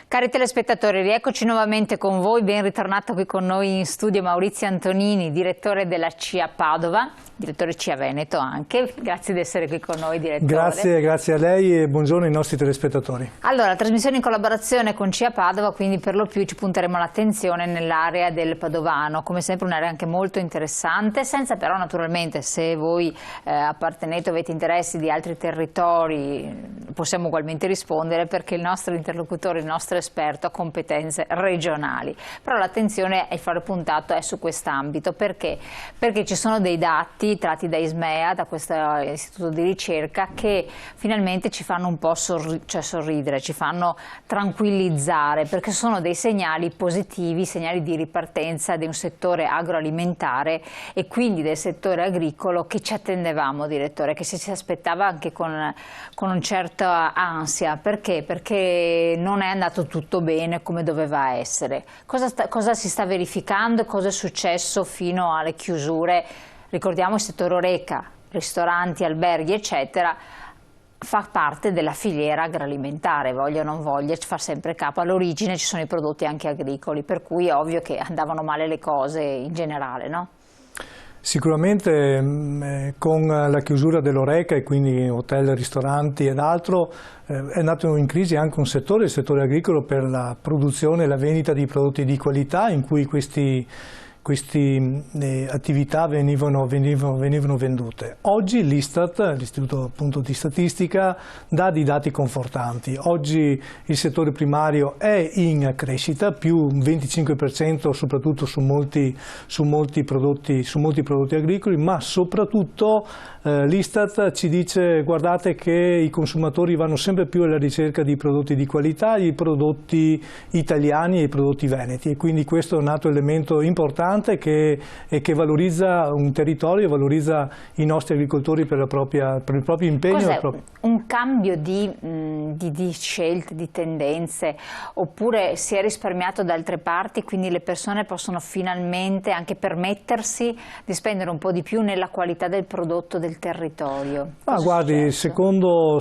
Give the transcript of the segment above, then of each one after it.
Cari telespettatori, rieccoci nuovamente con voi, ben ritornato qui con noi in studio Maurizio Antonini, direttore della CIA Padova, direttore CIA Veneto anche, grazie di essere qui con noi direttore. Grazie a lei e buongiorno ai nostri telespettatori. Allora, trasmissione in collaborazione con CIA Padova, quindi per lo più ci punteremo l'attenzione nell'area del Padovano, come sempre un'area anche molto interessante, senza però naturalmente, se voi appartenete o avete interessi di altri territori, possiamo ugualmente rispondere perché il nostro interlocutore, il nostro esperto ha competenze regionali, però l'attenzione è fare puntato è su quest'ambito. Perché? Perché ci sono dei dati tratti da Ismea, da questo istituto di ricerca, che finalmente ci fanno un po' sorridere, ci fanno tranquillizzare, perché sono dei segnali positivi, segnali di ripartenza di un settore agroalimentare e quindi del settore agricolo che ci attendevamo, direttore, che si aspettava anche con un certo ansia. Perché? Perché non è andato tutto bene come doveva essere. Cosa si sta verificando? Cosa è successo fino alle chiusure? Ricordiamo il settore Horeca, ristoranti, alberghi eccetera, fa parte della filiera agroalimentare, voglia o non voglia, fa sempre capo all'origine, ci sono i prodotti anche agricoli, per cui è ovvio che andavano male le cose in generale, no? Sicuramente con la chiusura dell'Horeca e quindi hotel, ristoranti ed altro è andato in crisi anche un settore, il settore agricolo, per la produzione e la vendita di prodotti di qualità in cui queste attività venivano vendute. Oggi l'Istat, l'Istituto appunto di Statistica, dà dei dati confortanti. Oggi il settore primario è in crescita, più un 25% soprattutto su molti prodotti agricoli, ma soprattutto l'Istat ci dice: guardate che i consumatori vanno sempre più alla ricerca di prodotti di qualità, i prodotti italiani e i prodotti veneti, e quindi questo è un altro elemento importante che valorizza un territorio e valorizza i nostri agricoltori per il proprio impegno. Cos'è un cambio di scelte, di tendenze, oppure si è risparmiato da altre parti, quindi le persone possono finalmente anche permettersi di spendere un po' di più nella qualità del prodotto del territorio? Guardi, secondo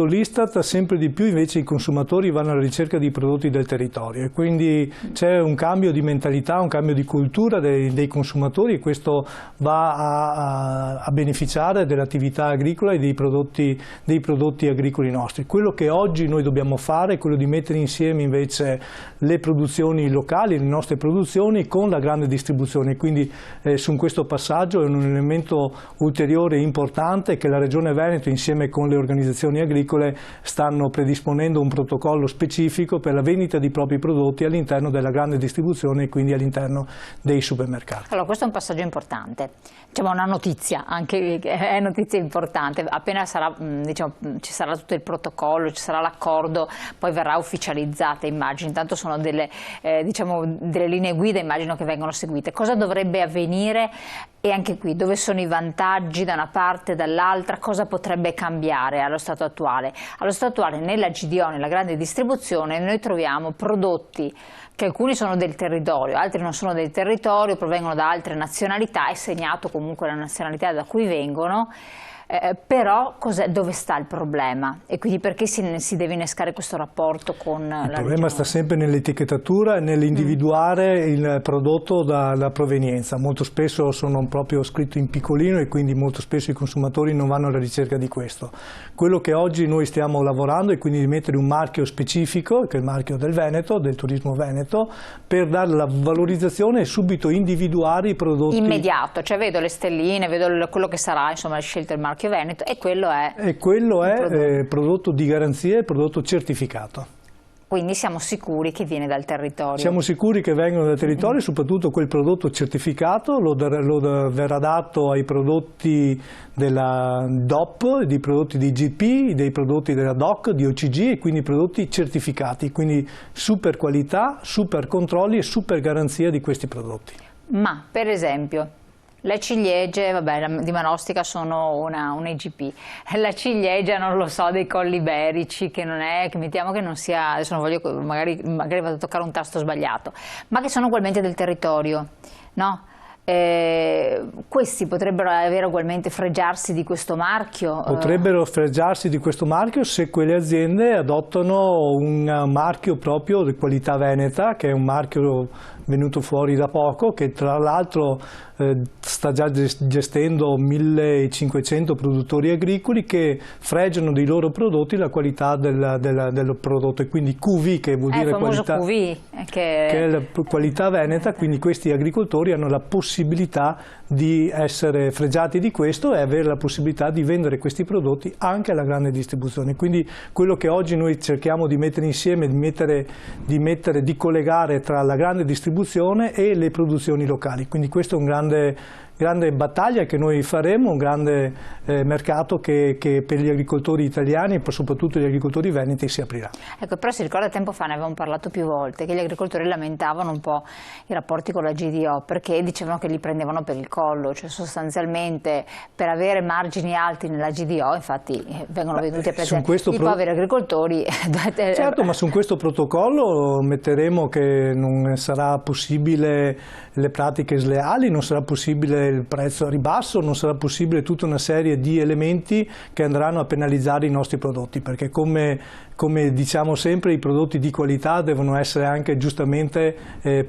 l'Istat sempre di più invece i consumatori vanno alla ricerca di prodotti del territorio, e quindi c'è un cambio di mentalità, un cambio di cultura dei consumatori, e questo va a beneficiare dell'attività agricola e dei prodotti agricoli nostri. Quello che oggi noi dobbiamo fare è quello di mettere insieme invece le produzioni locali, le nostre produzioni, con la grande distribuzione, quindi su questo passaggio è un elemento ulteriore importante che la Regione Veneto insieme con le organizzazioni agricole stanno predisponendo un protocollo specifico per la vendita di propri prodotti all'interno della grande distribuzione e quindi all'interno dei supermercati. Allora, questo è un passaggio importante, diciamo una notizia, anche è notizia importante. Appena sarà, diciamo, ci sarà tutto il protocollo, ci sarà l'accordo, poi verrà ufficializzata, immagino. Intanto sono delle linee guida, immagino, che vengono seguite. Cosa dovrebbe avvenire? E anche qui, dove sono i vantaggi da una parte e dall'altra? Cosa potrebbe cambiare allo stato attuale? Allo stato attuale nella GDO, nella grande distribuzione, noi troviamo prodotti che alcuni sono del territorio, altri non sono del territorio, provengono da altre nazionalità, è segnato comunque la nazionalità da cui vengono. Però dove sta il problema? E quindi perché si deve innescare questo rapporto con la regione? Il problema sta sempre nell'etichettatura e nell'individuare il prodotto dalla provenienza. Molto spesso sono proprio scritto in piccolino e quindi molto spesso i consumatori non vanno alla ricerca di questo. Quello che oggi noi stiamo lavorando è quindi di mettere un marchio specifico, che è il marchio del Veneto, del turismo veneto, per dare la valorizzazione e subito individuare i prodotti. Immediato, cioè vedo le stelline, vedo quello che sarà, insomma, scelto il marchio Veneto, e quello è prodotto di garanzia e prodotto certificato. Quindi siamo sicuri che viene dal territorio? Siamo sicuri che vengono dal territorio, soprattutto quel prodotto certificato lo verrà dato ai prodotti della DOP, dei prodotti di IGP, dei prodotti della DOC, di OCG, e quindi prodotti certificati, quindi super qualità, super controlli e super garanzia di questi prodotti. Ma per esempio le ciliegie, vabbè, di Manostica sono una IGP, la ciliegia, non lo so, dei Colli Iberici, che non è, che mettiamo che non sia, adesso non voglio, magari vado a toccare un tasto sbagliato, ma che sono ugualmente del territorio, no? Questi potrebbero avere ugualmente fregiarsi di questo marchio? Potrebbero fregiarsi di questo marchio se quelle aziende adottano un marchio proprio di qualità veneta, che è un marchio venuto fuori da poco, che tra l'altro sta già gestendo 1500 produttori agricoli che fregiano dei loro prodotti la qualità del prodotto, e quindi QV, che vuol dire qualità, QV, che è la qualità veneta. Quindi questi agricoltori hanno la possibilità di essere fregiati di questo e avere la possibilità di vendere questi prodotti anche alla grande distribuzione. Quindi quello che oggi noi cerchiamo di mettere insieme, di collegare tra la grande distribuzione e le produzioni locali. Quindi questo è un grande battaglia che noi faremo, un grande mercato che per gli agricoltori italiani e soprattutto gli agricoltori veneti si aprirà. Ecco, però si ricorda, tempo fa ne avevamo parlato più volte, che gli agricoltori lamentavano un po' i rapporti con la GDO, perché dicevano che li prendevano per il collo, cioè sostanzialmente per avere margini alti nella GDO, infatti vengono venduti a prezzi i poveri agricoltori. Certo, ma su questo protocollo metteremo che non sarà possibile le pratiche sleali, non sarà possibile il prezzo a ribasso, non sarà possibile tutta una serie di elementi che andranno a penalizzare i nostri prodotti, perché come diciamo sempre, i prodotti di qualità devono essere anche giustamente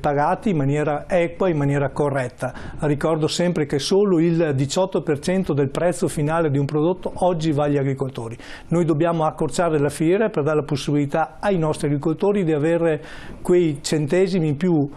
pagati in maniera equa, in maniera corretta. Ricordo sempre che solo il 18% del prezzo finale di un prodotto oggi va agli agricoltori. Noi dobbiamo accorciare la fiera per dare la possibilità ai nostri agricoltori di avere quei centesimi in più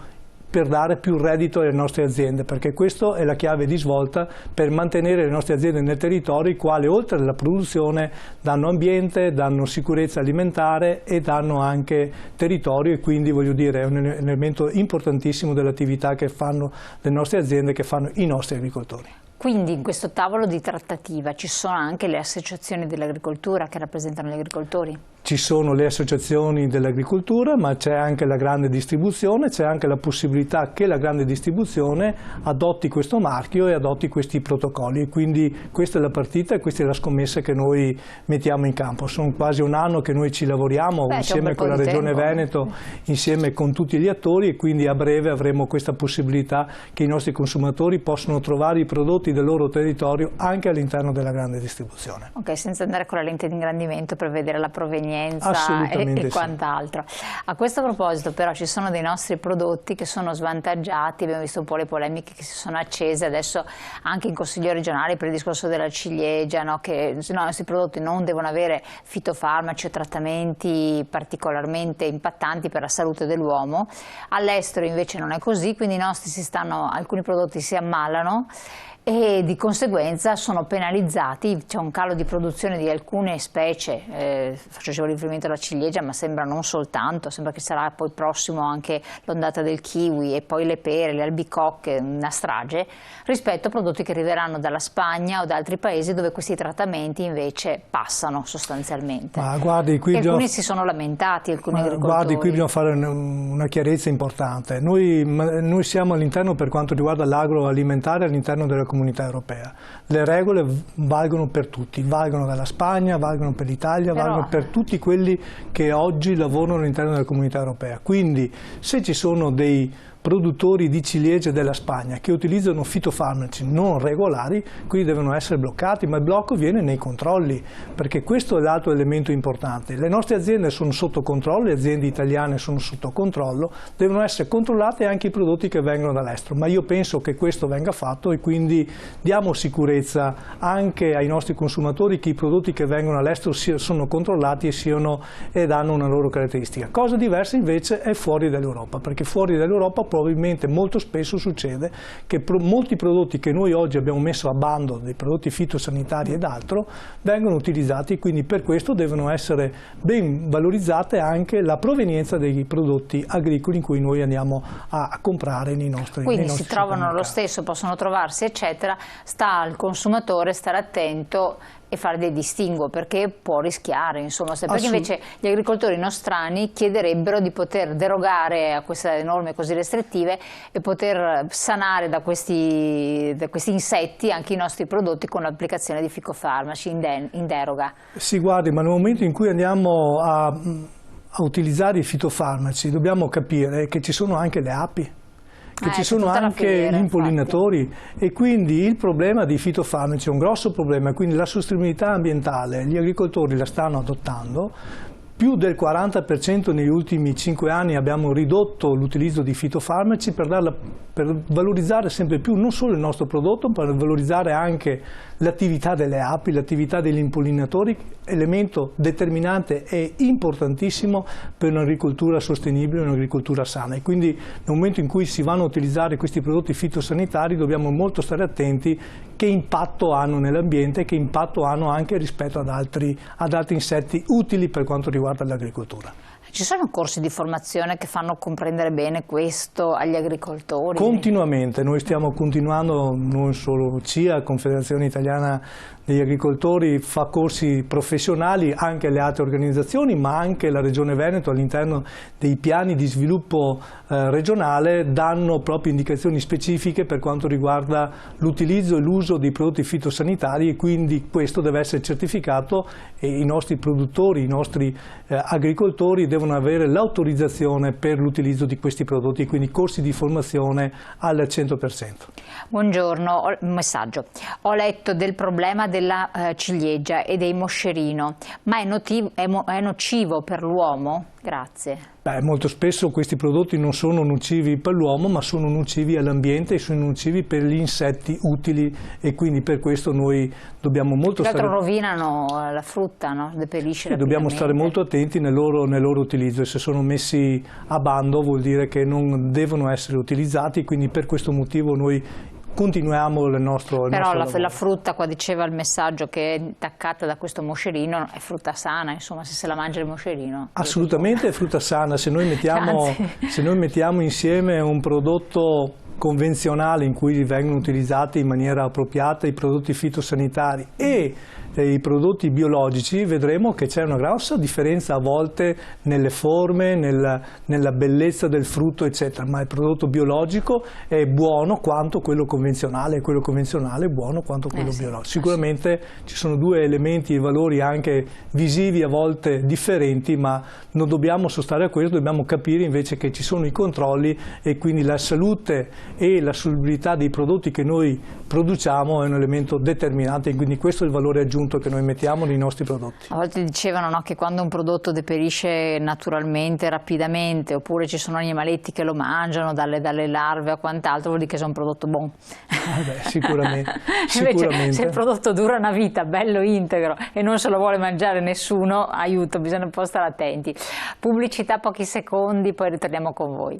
per dare più reddito alle nostre aziende, perché questa è la chiave di svolta per mantenere le nostre aziende nel territorio, i quali oltre alla produzione danno ambiente, danno sicurezza alimentare e danno anche territorio, e quindi voglio dire è un elemento importantissimo dell'attività che fanno le nostre aziende, che fanno i nostri agricoltori. Quindi in questo tavolo di trattativa ci sono anche le associazioni dell'agricoltura che rappresentano gli agricoltori? Ci sono le associazioni dell'agricoltura, ma c'è anche la grande distribuzione, c'è anche la possibilità che la grande distribuzione adotti questo marchio e adotti questi protocolli, e quindi questa è la partita e questa è la scommessa che noi mettiamo in campo. Sono quasi un anno che noi ci lavoriamo insieme con la Regione Veneto, insieme con tutti gli attori, e quindi a breve avremo questa possibilità che i nostri consumatori possano trovare i prodotti del loro territorio anche all'interno della grande distribuzione. Ok, senza andare con la lente di ingrandimento per vedere la provenienza e quant'altro. A questo proposito però ci sono dei nostri prodotti che sono svantaggiati, abbiamo visto un po' le polemiche che si sono accese adesso anche in Consiglio regionale per il discorso della ciliegia, no? Che i nostri prodotti non devono avere fitofarmaci o trattamenti particolarmente impattanti per la salute dell'uomo. All'estero invece non è così, quindi alcuni prodotti si ammalano e di conseguenza sono penalizzati, c'è un calo di produzione di alcune specie, facevo riferimento alla ciliegia, ma sembra non soltanto, sembra che sarà poi prossimo anche l'ondata del kiwi e poi le pere, le albicocche, una strage, rispetto a prodotti che arriveranno dalla Spagna o da altri paesi dove questi trattamenti invece passano sostanzialmente. Ma guardi, qui alcuni si sono lamentati, alcuni agricoltori. Guardi, qui bisogna fare una chiarezza importante. Noi siamo all'interno, per quanto riguarda l'agroalimentare, all'interno della Comunità Europea. Le regole valgono per tutti, valgono dalla Spagna, valgono per l'Italia, valgono per tutti quelli che oggi lavorano all'interno della Comunità Europea. Quindi se ci sono dei produttori di ciliegie della Spagna che utilizzano fitofarmaci non regolari, quindi devono essere bloccati, ma il blocco viene nei controlli, perché questo è l'altro elemento importante. Le nostre aziende sono sotto controllo, le aziende italiane sono sotto controllo, devono essere controllate anche i prodotti che vengono dall'estero, ma io penso che questo venga fatto e quindi diamo sicurezza anche ai nostri consumatori che i prodotti che vengono dall'estero sono controllati e danno una loro caratteristica. Cosa diversa invece è fuori dall'Europa, perché fuori dall'Europa probabilmente molto spesso succede che molti prodotti che noi oggi abbiamo messo a bando, dei prodotti fitosanitari ed altro, vengono utilizzati, e quindi per questo devono essere ben valorizzate anche la provenienza dei prodotti agricoli in cui noi andiamo a comprare nei nostri Quindi si trovano lo stesso, possono trovarsi eccetera, sta al consumatore stare attento e fare dei distinguo, perché può rischiare, insomma, perché invece gli agricoltori nostrani chiederebbero di poter derogare a queste norme così restrittive e poter sanare da questi insetti anche i nostri prodotti con l'applicazione di ficofarmaci in deroga. Sì, guardi, ma nel momento in cui andiamo a utilizzare i fitofarmaci dobbiamo capire che ci sono anche le api che ci sono anche filiera, gli impollinatori, e quindi il problema dei fitofarmaci è un grosso problema, quindi la sostenibilità ambientale gli agricoltori la stanno adottando. Più del 40% negli ultimi 5 anni abbiamo ridotto l'utilizzo di fitofarmaci per valorizzare sempre più non solo il nostro prodotto, ma per valorizzare anche l'attività delle api, l'attività degli impollinatori, elemento determinante e importantissimo per un'agricoltura sostenibile, un'agricoltura sana. E quindi nel momento in cui si vanno a utilizzare questi prodotti fitosanitari dobbiamo molto stare attenti che impatto hanno nell'ambiente e che impatto hanno anche rispetto ad altri insetti utili per quanto riguarda l'agricoltura. Ci sono corsi di formazione che fanno comprendere bene questo agli agricoltori? Continuamente, noi stiamo continuando, non solo CIA, Confederazione Italiana degli Agricoltori, fa corsi professionali, anche le altre organizzazioni, ma anche la Regione Veneto all'interno dei piani di sviluppo regionale danno proprio indicazioni specifiche per quanto riguarda l'utilizzo e l'uso dei prodotti fitosanitari, e quindi questo deve essere certificato e i nostri produttori, i nostri agricoltori devono avere l'autorizzazione per l'utilizzo di questi prodotti, quindi corsi di formazione al 100%. Buongiorno, un messaggio. Ho letto del problema della ciliegia e dei moscerino, ma è nocivo per l'uomo? Grazie. Molto spesso questi prodotti non sono nocivi per l'uomo, ma sono nocivi all'ambiente e sono nocivi per gli insetti utili, e quindi per questo noi dobbiamo molto stare... rovinano la frutta, no? Deperisce rapidamente. Dobbiamo stare molto attenti nel loro utilizzo, e se sono messi a bando vuol dire che non devono essere utilizzati, quindi per questo motivo noi continuiamo il nostro Però lavoro. La frutta, qua diceva il messaggio, che è intaccata da questo moscerino, è frutta sana, insomma, se la mangia il moscerino. Assolutamente è frutta sana. Se noi mettiamo insieme un prodotto convenzionale in cui vengono utilizzati in maniera appropriata i prodotti fitosanitari e i prodotti biologici, vedremo che c'è una grossa differenza a volte nelle forme, nella bellezza del frutto, eccetera, ma il prodotto biologico è buono quanto quello convenzionale, e quello convenzionale è buono quanto quello biologico. Sicuramente ci sono due elementi e valori anche visivi a volte differenti, ma non dobbiamo sostare a questo, dobbiamo capire invece che ci sono i controlli, e quindi la salute e la solubilità dei prodotti che noi produciamo è un elemento determinante, e quindi questo è il valore aggiunto che noi mettiamo nei nostri prodotti. A volte dicevano, no, che quando un prodotto deperisce naturalmente, rapidamente, oppure ci sono animaletti che lo mangiano, dalle larve a quant'altro, vuol dire che è un prodotto buono. Sicuramente. Invece, se il prodotto dura una vita, bello integro, e non se lo vuole mangiare nessuno, aiuto, bisogna un po' stare attenti. Pubblicità, pochi secondi, poi ritorniamo con voi.